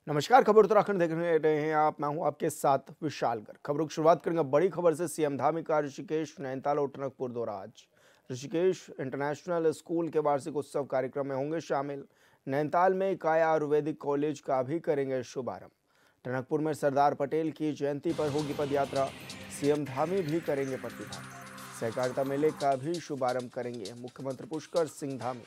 नमस्कार। खबर उत्तराखंड देख रहे हैं आप। मैं हूं आपके साथ विशाल गर्ग। खबरों की शुरुआत करेंगे बड़ी खबर से। सीएम धामी का ऋषिकेश, नैनीताल और टनकपुर दौरा। आज ऋषिकेश इंटरनेशनल स्कूल के वार्षिक उत्सव कार्यक्रम में होंगे शामिल। नैनीताल में काया आयुर्वेदिक कॉलेज का भी करेंगे शुभारंभ। टनकपुर में सरदार पटेल की जयंती पर होगी पदयात्रा। सीएम धामी भी करेंगे प्रतिभाग। सहकारिता मेले का भी शुभारंभ करेंगे मुख्यमंत्री पुष्कर सिंह धामी।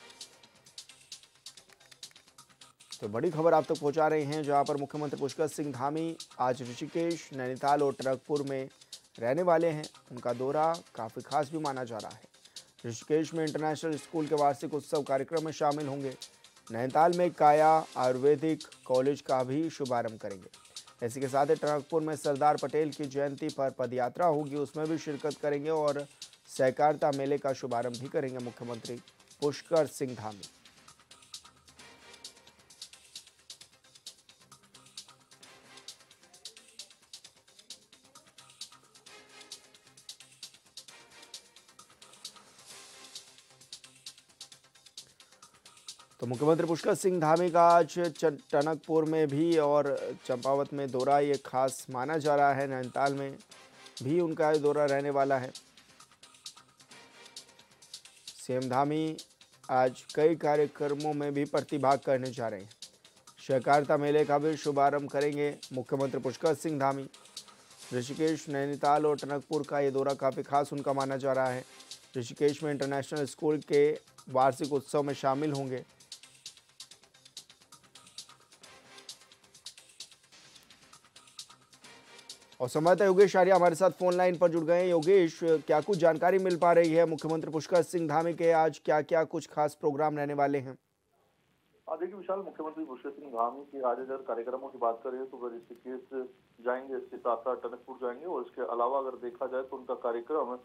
तो बड़ी खबर आप तक पहुंचा रहे हैं, जहां पर मुख्यमंत्री पुष्कर सिंह धामी आज ऋषिकेश, नैनीताल और टनकपुर में रहने वाले हैं। उनका दौरा काफ़ी खास भी माना जा रहा है। ऋषिकेश में इंटरनेशनल स्कूल के वार्षिक उत्सव कार्यक्रम में शामिल होंगे। नैनीताल में काया आयुर्वेदिक कॉलेज का भी शुभारंभ करेंगे। इसी के साथ ही टनकपुर में सरदार पटेल की जयंती पर पदयात्रा होगी, उसमें भी शिरकत करेंगे और सहकारिता मेले का शुभारंभ भी करेंगे मुख्यमंत्री पुष्कर सिंह धामी। तो मुख्यमंत्री पुष्कर सिंह धामी का आज टनकपुर में भी और चंपावत में दौरा ये खास माना जा रहा है। नैनीताल में भी उनका दौरा रहने वाला है। सीएम धामी आज कई कार्यक्रमों में भी प्रतिभाग करने जा रहे हैं। सहकारिता मेले का भी शुभारंभ करेंगे मुख्यमंत्री पुष्कर सिंह धामी। ऋषिकेश, नैनीताल और टनकपुर का ये दौरा काफ़ी खास उनका माना जा रहा है। ऋषिकेश में इंटरनेशनल स्कूल के वार्षिक उत्सव में शामिल होंगे। और संवाददाता योगेश आर्या हमारे साथ फोन लाइन पर जुड़ गए हैं। योगेश, क्या कुछ जानकारी मिल पा रही है मुख्यमंत्री पुष्कर सिंह धामी के आज क्या क्या कुछ खास प्रोग्राम रहने वाले हैं? देखिए विशाल, मुख्यमंत्री पुष्कर सिंह धामी की आज अगर कार्यक्रमों की बात करें तो वह ऋषिकेश जाएंगे, इसके साथ साथ टनकपुर जाएंगे और इसके अलावा अगर देखा जाए तो उनका कार्यक्रम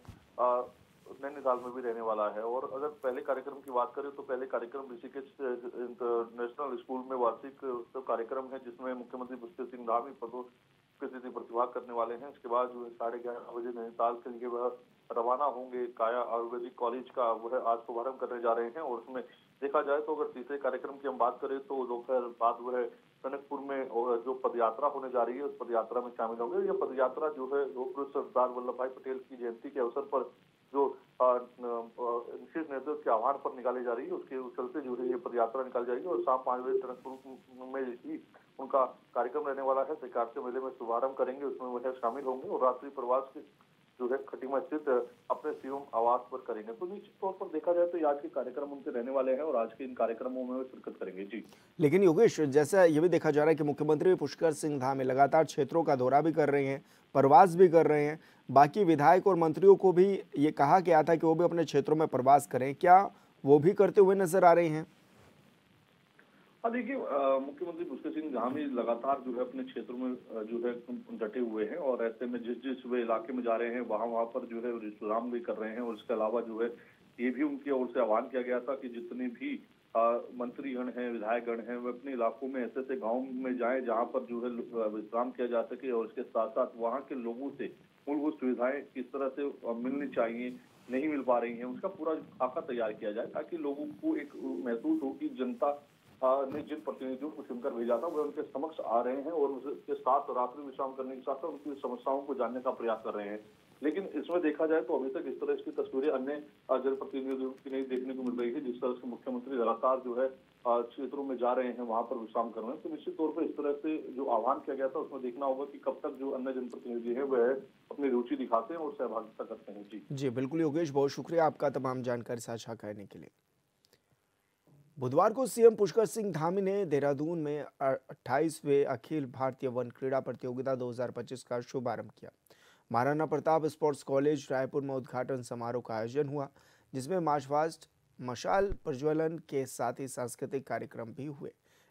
नैनीताल में भी रहने वाला है। और अगर पहले कार्यक्रम की बात करें तो पहले कार्यक्रम ऋषिकेश इंटरनेशनल स्कूल में वार्षिक उत्सव कार्यक्रम है, जिसमें मुख्यमंत्री पुष्कर सिंह धामी किसी प्रतिभाग करने वाले हैं। इसके बाद जो है 11:30 बजे नैनीताल के लिए वह रवाना होंगे। काया आयुर्वेदिक कॉलेज का वह आज शुभारंभ करने जा रहे हैं और उसमें देखा जाए तो अगर तीसरे कार्यक्रम की हम बात करें तो दोपहर बाद वह टनकपुर में जो पदयात्रा होने जा रही है उस पदयात्रा में शामिल होंगे। यह पदयात्रा जो है लोकप्रिय सरदार वल्लभ भाई पटेल की जयंती के अवसर पर जो विशेष नेतृत्व के आह्वान पर निकाली जा रही है, उसके चलते जो है ये पदयात्रा निकाली जाएगी और शाम 5 बजे टनकपुर में ही उनका कार्यक्रम रहने वाला है। सहकारिता मेले में शुभारंभ करेंगे, उसमें वह शामिल होंगे और रात्रि प्रवास के जो है खटीमा स्थित अपने सीएम आवास पर करेंगे। तो निश्चित तौर पर देखा जाए तो आज के कार्यक्रम उनके रहने वाले हैं और आज के इन कार्यक्रमों में वे शिरकत करेंगे। जी, लेकिन योगेश, जैसा ये भी देखा जा रहा है कि मुख्यमंत्री पुष्कर सिंह धामी लगातार क्षेत्रों का दौरा भी कर रहे हैं, प्रवास भी कर रहे हैं। बाकी विधायक और मंत्रियों को भी ये कहा गया था कि वो भी अपने क्षेत्रों में प्रवास करें, क्या वो भी करते हुए नजर आ रहे हैं? देखिए मुख्यमंत्री पुष्कर सिंह धामी लगातार जो है अपने क्षेत्रों में जो है डटे हुए हैं और ऐसे में जिस जिस वे इलाके में जा रहे हैं वहां पर जो है विश्राम भी कर रहे हैं। और इसके अलावा जो है ये भी उनकी ओर से आह्वान किया गया था कि जितने भी मंत्रीगण हैं, विधायकगण हैं, वे अपने इलाकों में ऐसे गाँव में जाएं जहां पर जो है विश्राम किया जा सके और इसके साथ साथ वहां के लोगों से मूलभूत सुविधाएं किस तरह से मिलनी चाहिए, नहीं मिल पा रही हैं, उसका पूरा खाका तैयार किया जाए ताकि लोगों को एक महसूस हो कि जनता ने जिन प्रतिनिधियों को चुनकर भेजा था वे उनके समक्ष आ रहे हैं और उसके साथ रात्रि विश्राम करने के साथ उनकी समस्याओं को जानने का प्रयास कर रहे हैं। लेकिन इसमें देखा जाए तो अभी तक इस तरह की तस्वीरें अन्य जनप्रतिनिधियों की नहीं देखने को मिल रही है। जिस तरह से मुख्यमंत्री लगातार जो है क्षेत्रों में जा रहे हैं, वहां पर विश्राम कर रहे हैं, तो निश्चित तौर पर इस तरह से जो आह्वान किया गया था उसमें देखना होगा कि कब तक जो अन्य जनप्रतिनिधि है वह अपनी रुचि दिखाते हैं और सहभागिता करते हैं। जी जी बिल्कुल योगेश, बहुत शुक्रिया आपका तमाम जानकारी साझा करने के लिए। बुधवार को सीएम पुष्कर सिंह धामी ने देहरादून में 28वें अखिल भारतीय वन क्रीड़ा प्रतियोगिता 2025 का शुभारंभ किया। महाराणा प्रताप स्पोर्ट्स कॉलेज रायपुर में उद्घाटन समारोह का आयोजन हुआ, जिसमें मार्च पास्ट, मशाल प्रज्वलन के साथ ही सांस्कृतिक कार्यक्रम भी हुए।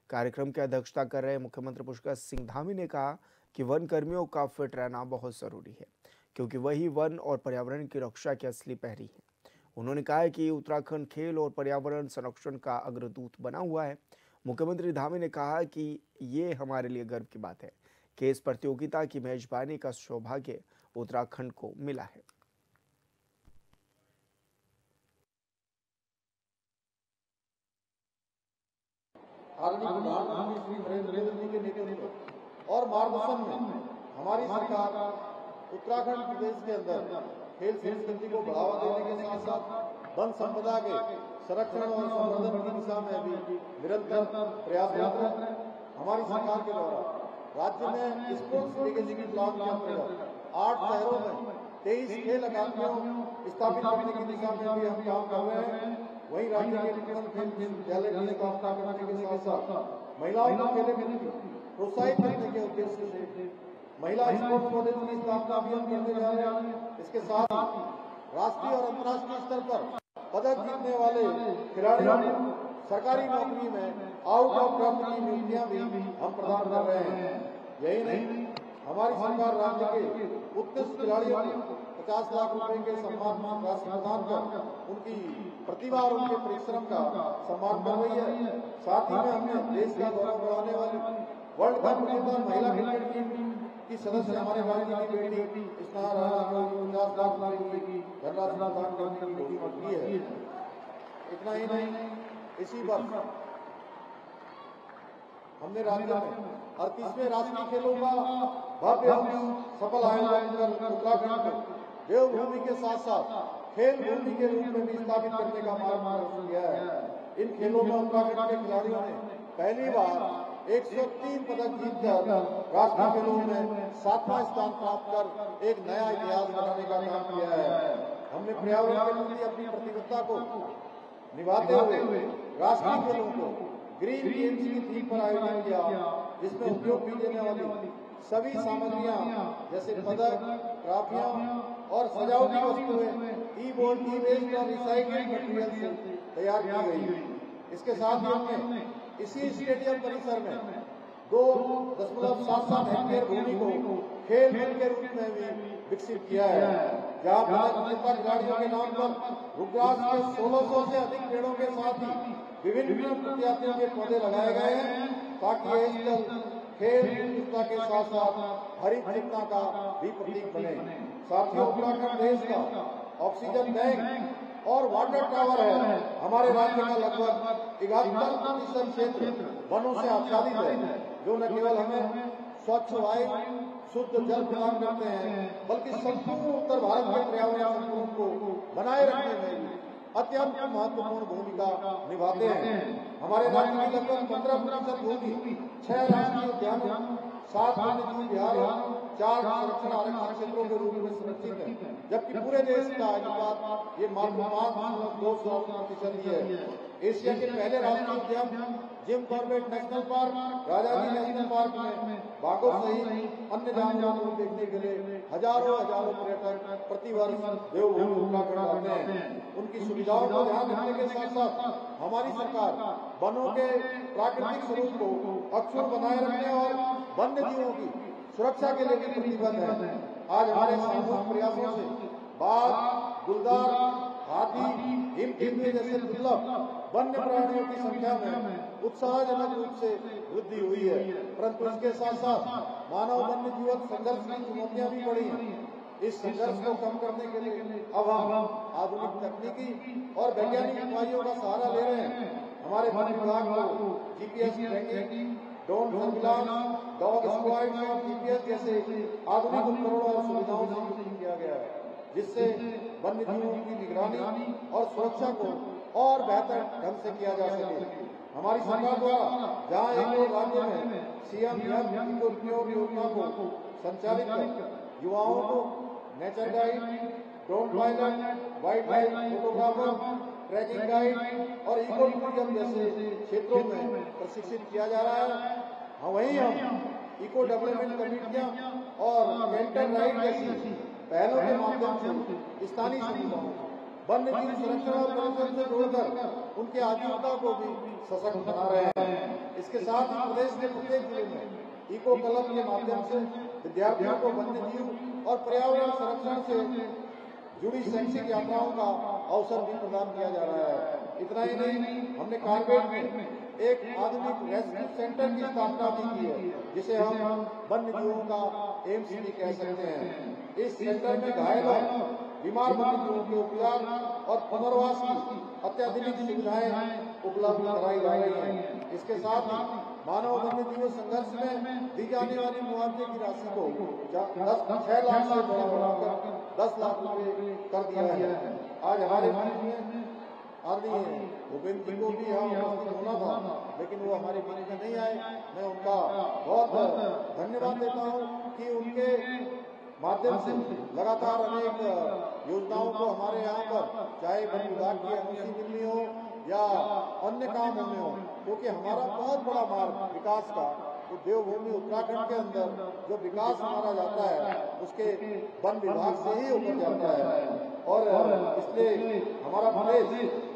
कार्यक्रम की अध्यक्षता कर रहे मुख्यमंत्री पुष्कर सिंह धामी ने कहा कि वन कर्मियों का फिट रहना बहुत जरूरी है, क्योंकि वही वन और पर्यावरण की रक्षा के असली प्रहरी हैं। उन्होंने कहा कि उत्तराखंड खेल और पर्यावरण संरक्षण का अग्रदूत बना हुआ है। मुख्यमंत्री धामी ने कहा कि ये हमारे लिए गर्व की बात है कि इस प्रतियोगिता की मेजबानी का सौभाग्य उत्तराखंड को मिला है। आदरणीय प्रधानमंत्री श्री नरेंद्र मोदी के नेतृत्व और मार्गदर्शन में हमारी सरकार उत्तराखंड प्रदेश के अंदर खेल संस्कृति को बढ़ावा देने के साथ साथ वन संपदा के संरक्षण और संवर्धन की दिशा में भी निरंतर प्रयासरत है। हमारी सरकार के द्वारा राज्य में स्पोर्ट्स लेगेसी की प्लान के अंतर्गत 8 शहरों में 23 खेल अकादमियों स्थापित करने की दिशा में भी हम काम कर रहे हैं। वहीं राज्य के प्रथम खेल विश्वविद्यालय की स्थापना करने के साथ साथ महिलाओं को खेल के प्रति प्रोत्साहित करने के उद्देश्य से महिला स्पोर्ट्स कॉलेज की स्थापना भी हम करने जा रहे हैं। इसके साथ ही राष्ट्रीय और अंतर्राष्ट्रीय स्तर पर पदक जीतने वाले खिलाड़ियों को सरकारी नौकरी में आउट ऑफ टर्म की नियुक्तियां भी हम प्रदान कर रहे हैं। यही नहीं, हमारी सरकार राज्य के उत्कृष्ट खिलाड़ियों को 50 लाख रुपए के सम्मान राशि प्रदान कर उनकी प्रतिभा और उनके परिश्रम का सम्मान कर रही है। साथ ही में हमने देश का गौरव बढ़ाने वाली वर्ल्ड कप विजेता महिला क्रिकेट टीम की सदस्य हमारे राज्य की बेटी स्नेहा राणा को 50 लाख रुपए की धनराशि प्रदान करने की घोषणा की है। इतना ही नहीं, इसी वर्ष हमने राज्य में 38वें राष्ट्रीय खेलों का भव्य सफल आयोजन कर उत्तराखंड को देवभूमि के साथ साथ खेल भूमि के रूप में भी स्थापित करने का मार्गदर्शन किया है। इन खेलों में उत्तराखंड के खिलाड़ियों ने पहली बार 103 पदक जीतकर राष्ट्रीय खेलों में 7वां स्थान प्राप्त कर एक नया इतिहास बनाने का काम किया है। हमने पर्यावरण के प्रति अपनी प्रतिबद्धता को निभाते हुए राष्ट्रीय खेलों को ग्रीन गेम्स की थीम पर आयोजन किया, जिसमें उपयोग की जाने वाली सभी सामग्रियां जैसे पदक, ट्रॉफियां और सजावटी वस्तुएं ई-बोर्ड, ई-वेस्ट और रिसाइक्लिंग मटेरियल से तैयार की गई। इसके साथ ही हमने इसी स्टेडियम परिसर में 2.77 हेक्टेयर भूमि को खेल मंच के रूप में भी विकसित किया है, जहां पदक विजेता खिलाड़ियों के नाम पर रुद्राक्ष के 1600 से अधिक पेड़ों के साथ ही विभिन्न प्रजातियों के पौधे लगाए गए हैं, ताकि ये स्थल खेल विविधता के साथ साथ हरित चेतना का भी प्रतीक बने। साथियों, उत्तराखंड देश का ऑक्सीजन बैंक और वाटर टावर है। हमारे राज्य का लगभग 71% क्षेत्र वनों से आच्छादित है, जो न केवल हमें स्वच्छ वायु, शुद्ध जल प्रदान करते हैं, बल्कि संपूर्ण उत्तर भारत के पर्यावरण संतुलन को बनाए रखने में भी अत्यंत महत्वपूर्ण भूमिका निभाते हैं। हमारे राज्य की लगभग 15% भूमि 6 राष्ट्रीय उद्यानों, 7 वन्यजीव विहारों, 4 संरक्षण आरक्षित क्षेत्रों के रूप में सुरक्षित है, जबकि पूरे देश का अनुपात ये मात्र 5.2% ही है। एशिया के पहले राष्ट्रीय उद्यान Jim Corbett national park, Rajaji national park में बाघों सहित अन्य जानवरों को देखने के लिए हजारों पर्यटक प्रतिवर्ष देवभूमि उत्तराखंड आते हैं। उनकी सुविधाओं को ध्यान रखने के साथ साथ हमारी सरकार वनों के प्राकृतिक स्वरूप को अक्षुण्ण बनाए रखने और वन्य जीवों की सुरक्षा के लिए भी प्रतिबद्ध है। आज हमारे सामूहिक प्रयासों से बाघ, गुलदार, हाथी, हिम जैसे दुर्लभ वन्य प्राणियों की संख्या में उत्साहजनक रूप से वृद्धि हुई है, परंतु इसके साथ साथ मानव वन्य जीवन संघर्ष की चुनौतियां भी बढ़ी हैं। इस संघर्ष को कम करने के लिए अब हम आधुनिक तकनीकी और वैज्ञानिक उपायों का सहारा ले रहे हैं। हमारे वन विभाग को GPS tracking, drone surveillance, dog squad और जीपीएस जैसे आधुनिक उपकरणों और सुविधाओं से युक्त किया गया है, जिससे वन्य जीवों की निगरानी और सुरक्षा को और बेहतर ढंग से किया जा सके। हमारी सरकार द्वारा जहां एक राज्य में सीएम इको योजना को संचालित कर युवाओं को nature guide, drone pilot, wild life photographer, trekking guide और इको टूरिज्म जैसे क्षेत्रों में प्रशिक्षित किया जा रहा है, वहीं हम इको डेवलपमेंट कमेटियां और मेंटर राइड जैसी पहलों के माध्यम से स्थानीय समुदायों को वन्य जीव संरक्षण और पर्यटन से जोड़कर उनके आजीविका को भी सशक्त बना रहे हैं। इसके साथ ही प्रदेश के प्रत्येक जिले में इको क्लब के माध्यम से विद्यार्थियों को वन्य जीव और पर्यावरण संरक्षण से जुड़ी शैक्षिक यात्राओं का अवसर भी प्रदान किया जा रहा है। इतना ही नहीं, हमने कारपेट में एक आधुनिक रेस्क्यू सेंटर की स्थापना भी की है, जिसे हम वन्य जीवों का एम्स भी कह सकते हैं। इस सेंटर में घायल और बीमार वन्य जीवों के उपचार और पुनर्वास की अत्याधुनिक सुविधाएं उपलब्ध कराई जा रही हैं। इसके साथ ही मानव वन्यजीव संघर्ष में दी जाने वाली मुआवजे की राशि को 6 लाख से बढ़ाकर 10 लाख रुपए कर दिया है। आज हमारे बीच में आदरणीय भूपेंद्र जी को भी यहाँ उपस्थित होना था, लेकिन वो हमारे बीच में नहीं आए। मैं उनका बहुत धन्यवाद देता हूँ कि उनके माध्यम से लगातार अनेक योजनाओं को हमारे यहाँ पर, चाहे वन विभाग की एनओसी मिलनी हो या अन्य काम होने हो, क्योंकि हमारा बहुत बड़ा मार्ग विकास का तो देवभूमि उत्तराखंड के अंदर जो विकास हमारा जाता है उसके वन विभाग से ही होकर जाता है। और इसलिए हमारा प्रदेश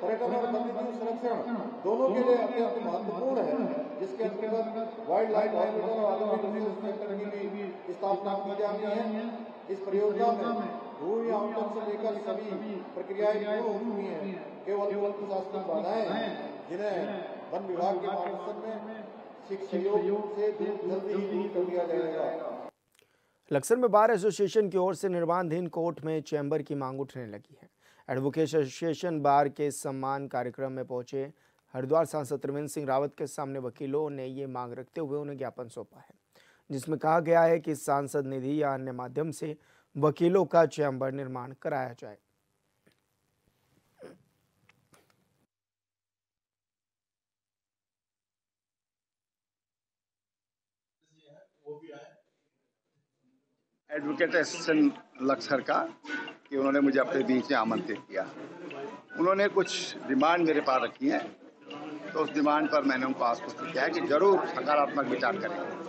पर्यटन और वन्यजीव संरक्षण दोनों के लिए अत्यंत महत्वपूर्ण है, जिसके अंतर्गत वाइल्ड लाइफ हॉस्पिटल और आधुनिक सेंटर की भी स्थापना की जा रही है। इस परियोजना में भूमि आवंटन से लेकर सभी प्रक्रियाएं पूर्ण हो चुकी हैं। केवल प्रशासनिक बाधाएं हैं जिन्हें वन विभाग के मार्गदर्शन में सहयोग से जल्दी ही दूर कर दिया जाएगा। लक्सर में बार एसोसिएशन की ओर से निर्माणाधीन कोर्ट में चैम्बर की मांग उठने लगी है। एडवोकेट एसोसिएशन बार के सम्मान कार्यक्रम में पहुंचे हरिद्वार सांसद त्रिवेंद्र सिंह रावत के सामने वकीलों ने ये मांग रखते हुए उन्हें ज्ञापन सौंपा है, जिसमें कहा गया है कि सांसद निधि या अन्य माध्यम से वकीलों का चैम्बर निर्माण कराया जाए। एडवोकेट एसोसिएशन लक्सर का कि उन्होंने मुझे अपने बीच में आमंत्रित किया। उन्होंने कुछ डिमांड मेरे पास रखी है, तो उस डिमांड पर मैंने उनको आश्वस्त किया है कि जरूर सकारात्मक विचार करेंगे।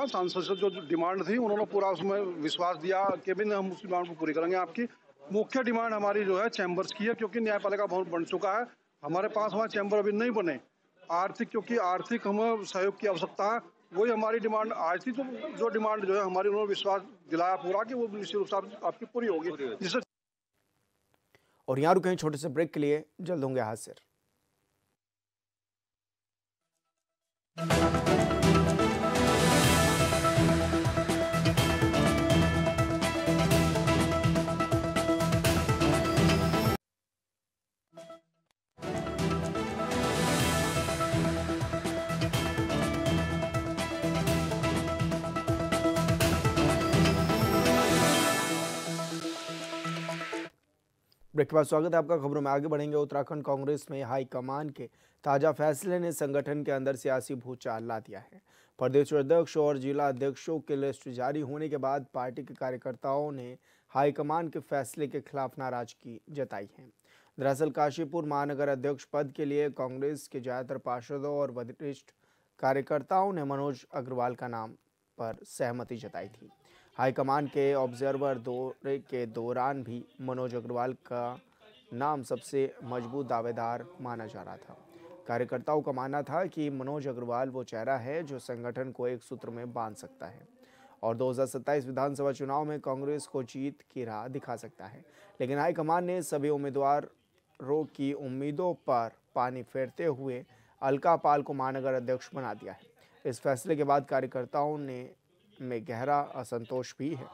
सांसद से जो डिमांड थी उन्होंने पूरा उसमें विश्वास दिया कि भी हम उस डिमांड को पूरी करेंगे। आपकी मुख्य डिमांड हमारी जो है चैम्बर्स की है, क्योंकि न्यायपालिका भवन बन चुका है, हमारे पास वहाँ चैम्बर अभी नहीं बने। क्योंकि आर्थिक हमें सहयोग की आवश्यकता है, वही हमारी डिमांड आज थी। जो डिमांड जो है हमारी, उन्होंने विश्वास दिलाया पूरा कि वो निश्चित रूप से आपकी पूरी होगी। जिससे और यहाँ रुकें छोटे से ब्रेक के लिए, जल्द होंगे हाजिर। ब्रेक के बाद स्वागत है आपका। खबरों में आगे बढ़ेंगे। उत्तराखंड कांग्रेस में हाईकमान के ताजा फैसले ने संगठन के अंदर सियासी भूचाल ला दिया है। प्रदेश अध्यक्ष और जिला अध्यक्षों की लिस्ट जारी होने के बाद पार्टी के कार्यकर्ताओं ने हाईकमान के फैसले के खिलाफ नाराजगी जताई है। दरअसल काशीपुर महानगर अध्यक्ष पद के लिए कांग्रेस के ज्यादातर पार्षदों और वरिष्ठ कार्यकर्ताओं ने मनोज अग्रवाल का नाम पर सहमति जताई थी। हाईकमान के ऑब्जर्वर दौरे के दौरान भी मनोज अग्रवाल का नाम सबसे मजबूत दावेदार माना जा रहा था। कार्यकर्ताओं का मानना था कि मनोज अग्रवाल वो चेहरा है जो संगठन को एक सूत्र में बांध सकता है और 2027 विधानसभा चुनाव में कांग्रेस को जीत की राह दिखा सकता है। लेकिन हाईकमान ने सभी उम्मीदवारों की उम्मीदों पर पानी फेरते हुए अलका पाल को महानगर अध्यक्ष बना दिया है। इस फैसले के बाद कार्यकर्ताओं में गहरा असंतोष भी है।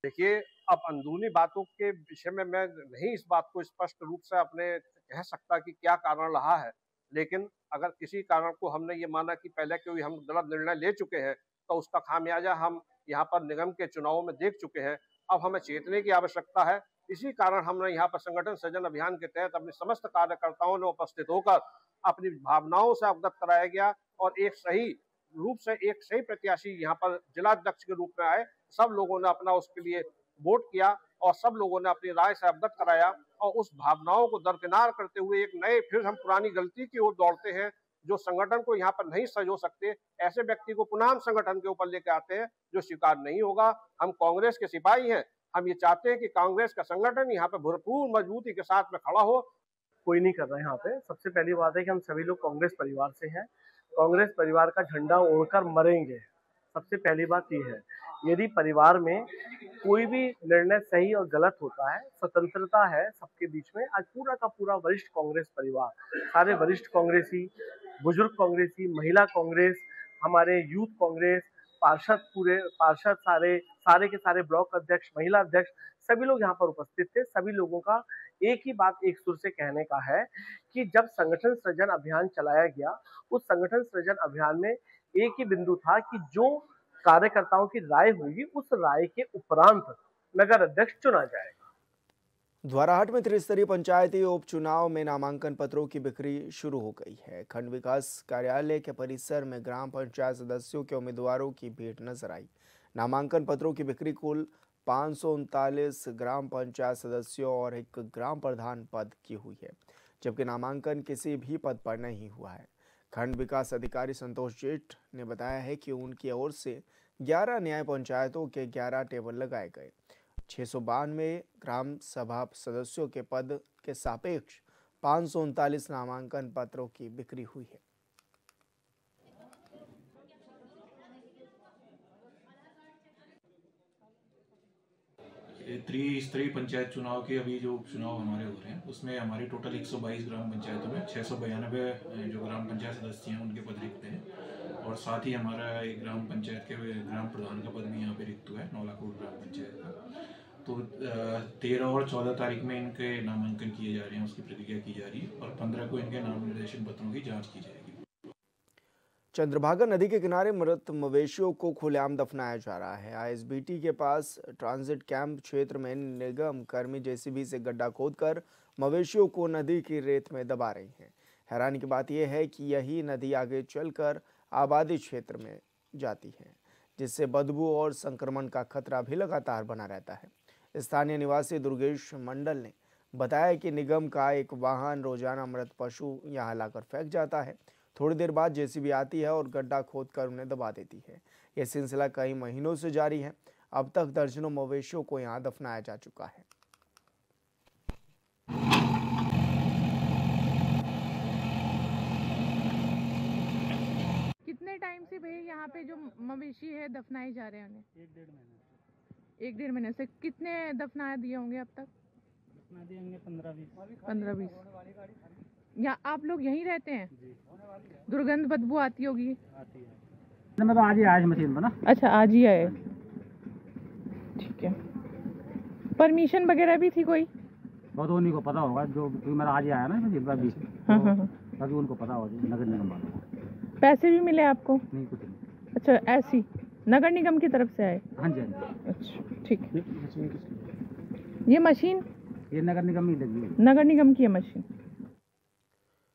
देखिए, अब अंदरूनी बातों के विषय में मैं नहीं इस बात को स्पष्ट रूप से अपने कह सकता कि क्या कारण रहा है, लेकिन अगर किसी कारण को हमने ये माना कि पहले कोई हम गलत निर्णय ले चुके हैं, तो उसका खामियाजा हम यहाँ पर निगम के चुनावों में देख चुके हैं। अब हमें चेतने की आवश्यकता है। इसी कारण हमने यहाँ पर संगठन सृजन अभियान के तहत अपने समस्त कार्यकर्ताओं ने उपस्थित होकर अपनी भावनाओं से अवगत कराया गया और एक सही रूप से एक सही प्रत्याशी यहाँ पर जिलाध्यक्ष के रूप में आए। सब लोगों ने अपना उसके लिए वोट किया और सब लोगों ने अपनी राय से अवगत कराया और उस भावनाओं को दरकिनार करते हुए एक नए फिर हम पुरानी गलती की ओर दौड़ते हैं जो संगठन को यहाँ पर नहीं सजो सकते। ऐसे व्यक्ति को पुनः हम संगठन के ऊपर लेकर आते हैं जो स्वीकार नहीं होगा। हम कांग्रेस के सिपाही हैं। हम ये चाहते हैं कि कांग्रेस का संगठन यहाँ पे भरपूर मजबूती के साथ में खड़ा हो। कोई नहीं कर रहा है यहाँ पे। सबसे पहली बात है कि हम सभी लोग कांग्रेस परिवार से हैं। कांग्रेस परिवार का झंडा ओढ़कर मरेंगे। सबसे पहली बात ये है, यदि परिवार में कोई भी निर्णय सही और गलत होता है, स्वतंत्रता है सबके बीच में। आज पूरा का पूरा वरिष्ठ कांग्रेस परिवार, सारे वरिष्ठ कांग्रेसी, बुजुर्ग कांग्रेसी, महिला कांग्रेस, हमारे यूथ कांग्रेस पार्षद सारे के सारे ब्लॉक अध्यक्ष, महिला अध्यक्ष, सभी लोग यहाँ पर उपस्थित थे। सभी लोगों का एक ही बात एक सुर से कहने का है कि जब संगठन सृजन अभियान चलाया गया, उस संगठन सृजन अभियान में एक ही बिंदु था कि जो कार्यकर्ताओं की राय होगी, उस राय के उपरांत नगर अध्यक्ष चुना जाएगा। द्वाराहाट में त्रिस्तरीय पंचायती उपचुनाव में नामांकन पत्रों की बिक्री शुरू हो गई है। खंड विकास कार्यालय के परिसर में ग्राम पंचायत सदस्यों के उम्मीदवारों की भीड़ नजर आई। नामांकन पत्रों की बिक्री कुल 539 ग्राम पंचायत सदस्यों और एक ग्राम प्रधान पद की हुई है, जबकि नामांकन किसी भी पद पर नहीं हुआ है। खंड विकास अधिकारी संतोष जेठ ने बताया है कि उनकी ओर से 11 न्याय पंचायतों के 11 टेबल लगाए गए। 692 ग्राम सभा सदस्यों के पद के सापेक्ष 539 नामांकन पत्रों की बिक्री हुई है। त्रिस्तरीय पंचायत चुनाव के अभी जो उपचुनाव हमारे हो रहे हैं, उसमें हमारी टोटल 122 ग्राम पंचायतों में 692 जो ग्राम पंचायत सदस्य हैं उनके पद रिक्त हैं, और साथ ही हमारा एक ग्राम पंचायत के ग्राम प्रधान का पद भी यहाँ पे रिक्त हुआ है, 9 लाख ग्राम पंचायत का। तो 13 और 14 तारीख में इनके नामांकन किए जा रहे हैं, उसकी प्रतिक्रिया की जा रही है, और 15 को इनके नाम निर्देशन पत्रों की जाँच की जाएगी। चंद्रभागा नदी के किनारे मृत मवेशियों को खुलेआम दफनाया जा रहा है। आईएसबीटी के पास ट्रांजिट कैंप क्षेत्र में निगम कर्मी जेसीबी से गड्ढा खोदकर मवेशियों को नदी की रेत में दबा रही हैं। हैरानी की बात यह है कि यही नदी आगे चलकर आबादी क्षेत्र में जाती है, जिससे बदबू और संक्रमण का खतरा भी लगातार बना रहता है। स्थानीय निवासी दुर्गेश मंडल ने बताया कि निगम का एक वाहन रोजाना मृत पशु यहाँ लाकर फेंक जाता है। थोड़ी देर बाद जेसीबी आती है और गड्ढा खोदकर उन्हें दबा देती है। यह सिलसिला कई महीनों से जारी है। अब तक दर्जनों मवेशियों को यहां दफनाया जा चुका है। कितने टाइम से भैया यहाँ पे जो मवेशी है दफनाए जा रहे हैं उन्हें? 1-1.5 महीने से। कितने दफना दिए होंगे अब तक? दफना दिए होंगे 15-20। या आप लोग यहीं रहते हैं? दुर्गंध बदबू आती होगी? आती है। मैं तो आज ही आया मशीन पर ना। अच्छा, आज ही आए, ठीक है। परमिशन वगैरह भी थी कोई? बहुत उन्हीं को पता होगा, जो मेरा आज ही आया ना मशीन पर भी। हाँ। बाकी उनको पता होगा, नगर निगम वालों। पैसे भी मिले आपको? नहीं, कुछ नहीं। अच्छा, ऐसी नगर निगम की तरफ से आए? हाँ जी, हाँ जी। अच्छा, ठीक है। ये मशीन ये नगर निगम ही लगी है। नगर निगम की है मशीन।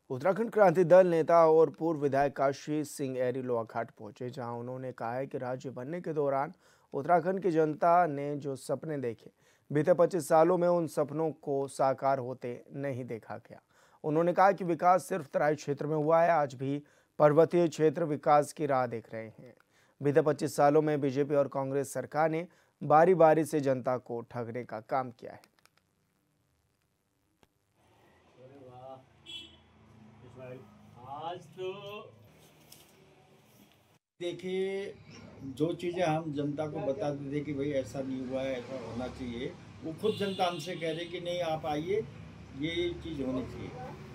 उत्तराखंड क्रांति दल नेता और पूर्व विधायक काशी सिंह एरी लोहाघाट पहुंचे, जहां उन्होंने कहा है कि राज्य बनने के दौरान उत्तराखंड की जनता ने जो सपने देखे, बीते 25 सालों में उन सपनों को साकार होते नहीं देखा गया। उन्होंने कहा कि विकास सिर्फ तराई क्षेत्र में हुआ है, आज भी पर्वतीय क्षेत्र विकास की राह देख रहे हैं। बीते 25 सालों में बीजेपी और कांग्रेस सरकार ने बारी बारी से जनता को ठगने का काम किया है। आज तो देखिए, जो चीज़ें हम जनता को बताते थे कि भाई ऐसा नहीं हुआ है, ऐसा होना चाहिए, वो खुद जनता हमसे कह रही कि नहीं आप आइए, ये चीज़ होनी चाहिए।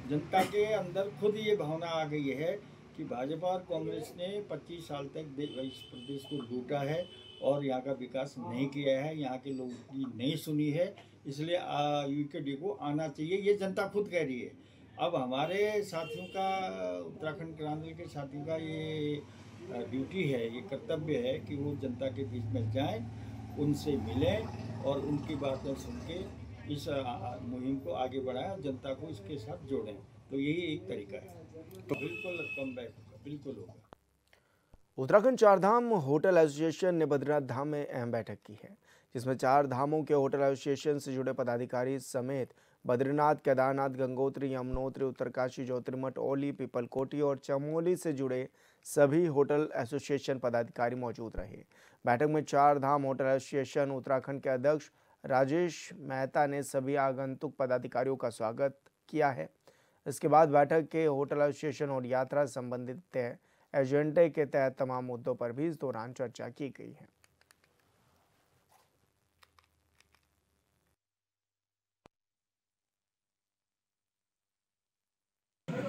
जनता के अंदर खुद ये भावना आ गई है कि भाजपा और कांग्रेस ने 25 साल तक इस प्रदेश को लूटा है और यहाँ का विकास नहीं किया है, यहाँ के लोगों की नहीं सुनी है, इसलिए यूकेडी को आना चाहिए, ये जनता खुद कह रही है। अब हमारे साथियों का, उत्तराखंड क्रांति के साथियों का ये ड्यूटी है, ये कर्तव्य है कि वो जनता के बीच में जाएं, उनसे मिलें और उनकी बातें सुन के इस मुहिम को आगे बढ़ाएं, जनता को इसके साथ जोड़ें। तो यही एक तरीका है। तो बिल्कुल कम बैक होगा, बिल्कुल होगा। उत्तराखंड चारधाम होटल एसोसिएशन ने बद्रीनाथ धाम में अहम बैठक की है, जिसमें 4 धामों के होटल एसोसिएशन से जुड़े पदाधिकारी समेत बद्रीनाथ, केदारनाथ, गंगोत्री, यमुनोत्री, उत्तरकाशी, ज्योतिर्मठ, ओली, पीपलकोटी और चमोली से जुड़े सभी होटल एसोसिएशन पदाधिकारी मौजूद रहे। बैठक में 4 धाम होटल एसोसिएशन उत्तराखंड के अध्यक्ष राजेश मेहता ने सभी आगंतुक पदाधिकारियों का स्वागत किया है। इसके बाद बैठक के होटल एसोसिएशन और यात्रा संबंधित एजेंडे के तहत तमाम मुद्दों पर भी इस दौरान चर्चा की गई है।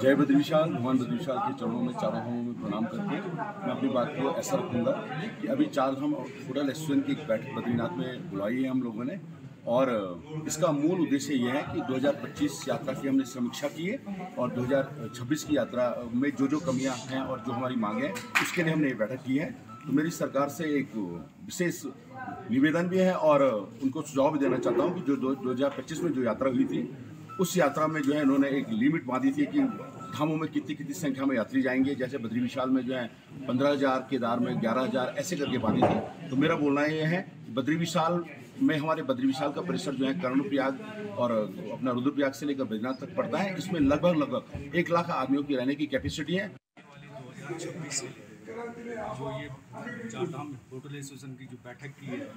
जय बद्री विशाल, भगवान बद्री विशाल के चरणों में, चारों धामों में प्रणाम करके मैं अपनी बात को ऐसा रखूँगा कि अभी चारधाम और होटल एसोसिएशन की एक बैठक बद्रीनाथ में बुलाई है हम लोगों ने, और इसका मूल उद्देश्य यह है कि 2025 यात्रा की हमने समीक्षा की है और 2026 की यात्रा में जो जो कमियां हैं और जो हमारी मांगे हैं उसके लिए हमने ये बैठक की है। तो मेरी सरकार से एक विशेष निवेदन भी है और उनको सुझाव भी देना चाहता हूँ कि जो 2025 में जो यात्रा हुई थी उस यात्रा में जो है इन्होंने एक लिमिट बांधी थी कि धामों में कितनी संख्या में यात्री जाएंगे। जैसे बद्री विशाल में जो है 15,000, केदार में 11,000 ऐसे करके बांधी थी। तो मेरा बोलना ये है कि बद्री विशाल में हमारे बद्री विशाल का परिसर जो है कर्णप्रयाग और अपना रुद्रप्रयाग से लेकर बद्रीनाथ तक पड़ता है। इसमें लगभग 1 लाख आदमियों की रहने की कैपेसिटी है। जो ये चारधाम होटल एसोसिएशन की जो बैठक की है,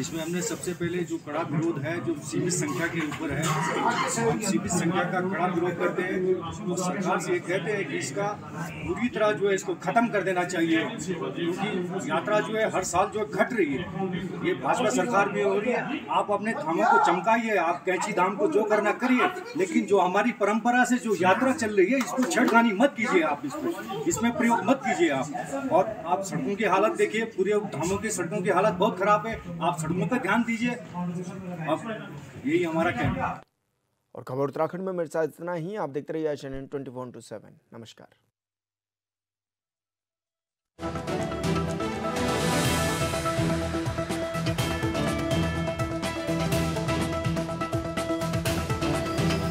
इसमें हमने सबसे पहले जो कड़ा विरोध है जो सीमित संख्या के ऊपर है, हम सीमित संख्या का कड़ा विरोध करते हैं। तो सरकार से ये कहते हैं कि इसका पूरी तरह जो है इसको खत्म कर देना चाहिए, क्योंकि यात्रा जो है हर साल जो घट रही है। ये भाजपा सरकार में हो रही है। आप अपने धामों को चमकाइए, आप कैंची धाम को जो करना करिए, लेकिन जो हमारी परंपरा से जो यात्रा चल रही है इसको छेड़खानी मत कीजिए, आप इसमें प्रयोग मत कीजिए आप। और आप सड़कों की हालत देखिए, पूरे धामों की सड़कों की हालत बहुत खराब है, आप सड़कों पर ध्यान दीजिए। अब यही हमारा कहना है। और खबर उत्तराखंड में मेरे साथ इतना ही। आप देखते रहिए CNN 24/7। नमस्कार।